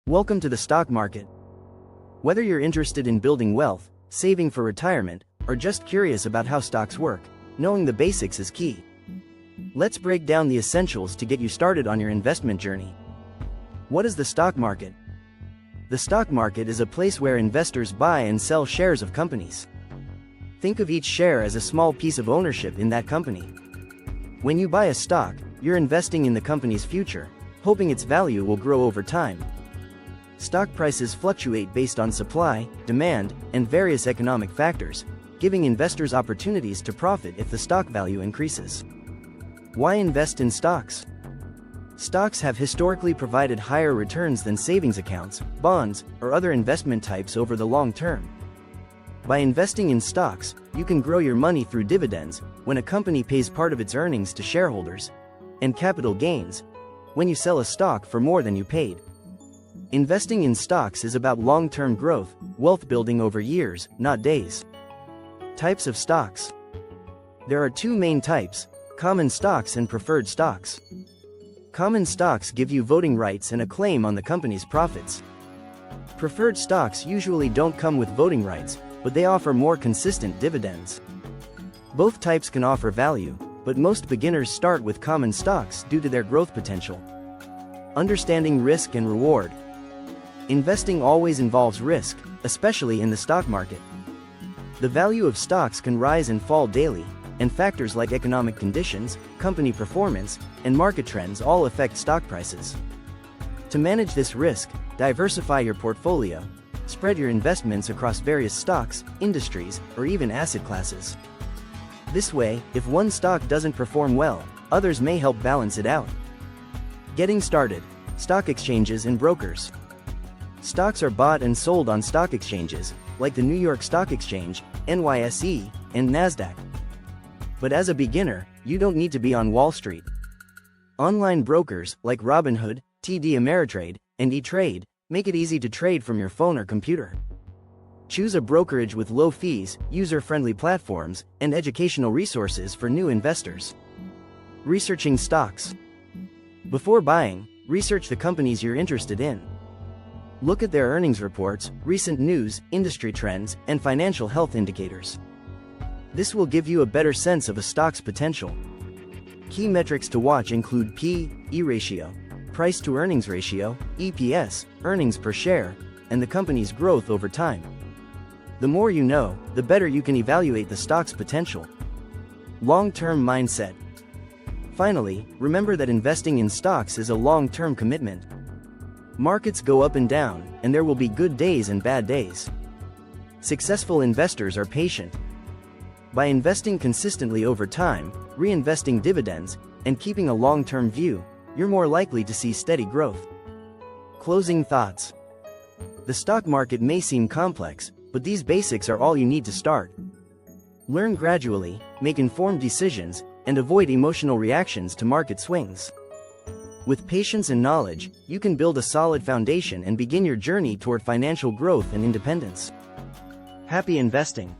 Welcome to the stock market. Whether you're interested in building wealth, saving for retirement, or just curious about how stocks work, knowing the basics is key. Let's break down the essentials to get you started on your investment journey. What is the stock market? The stock market is a place where investors buy and sell shares of companies. Think of each share as a small piece of ownership in that company. When you buy a stock, you're investing in the company's future, hoping its value will grow over time. Stock prices fluctuate based on supply, demand, and various economic factors, giving investors opportunities to profit if the stock value increases. Why invest in stocks? Stocks have historically provided higher returns than savings accounts, bonds, or other investment types over the long term. By investing in stocks, you can grow your money through dividends, when a company pays part of its earnings to shareholders, and capital gains, when you sell a stock for more than you paid. Investing in stocks is about long-term growth, wealth building over years, not days. Types of stocks. There are two main types: common stocks and preferred stocks. Common stocks give you voting rights and a claim on the company's profits. Preferred stocks usually don't come with voting rights, but they offer more consistent dividends. Both types can offer value, but most beginners start with common stocks due to their growth potential. Understanding risk and reward. Investing always involves risk, especially in the stock market. The value of stocks can rise and fall daily, and factors like economic conditions, company performance, and market trends all affect stock prices. To manage this risk, diversify your portfolio. Spread your investments across various stocks, industries, or even asset classes. This way, if one stock doesn't perform well, others may help balance it out. Getting started. Stock exchanges and brokers. Stocks are bought and sold on stock exchanges, like the New York Stock Exchange, NYSE, and NASDAQ. But as a beginner, you don't need to be on Wall Street. Online brokers, like Robinhood, TD Ameritrade, and E-Trade, make it easy to trade from your phone or computer. Choose a brokerage with low fees, user-friendly platforms, and educational resources for new investors. Researching stocks. Before buying, research the companies you're interested in. Look at their earnings reports, recent news, industry trends, and financial health indicators. This will give you a better sense of a stock's potential. Key metrics to watch include P/E ratio, price to earnings ratio, EPS, earnings per share, and the company's growth over time. The more you know, the better you can evaluate the stock's potential. Long-term mindset. Finally, remember that investing in stocks is a long-term commitment. Markets go up and down, and there will be good days and bad days. Successful investors are patient. By investing consistently over time, reinvesting dividends, and keeping a long-term view, you're more likely to see steady growth. Closing thoughts. The stock market may seem complex, but these basics are all you need to start. Learn gradually, make informed decisions, and avoid emotional reactions to market swings. With patience and knowledge, you can build a solid foundation and begin your journey toward financial growth and independence. Happy investing!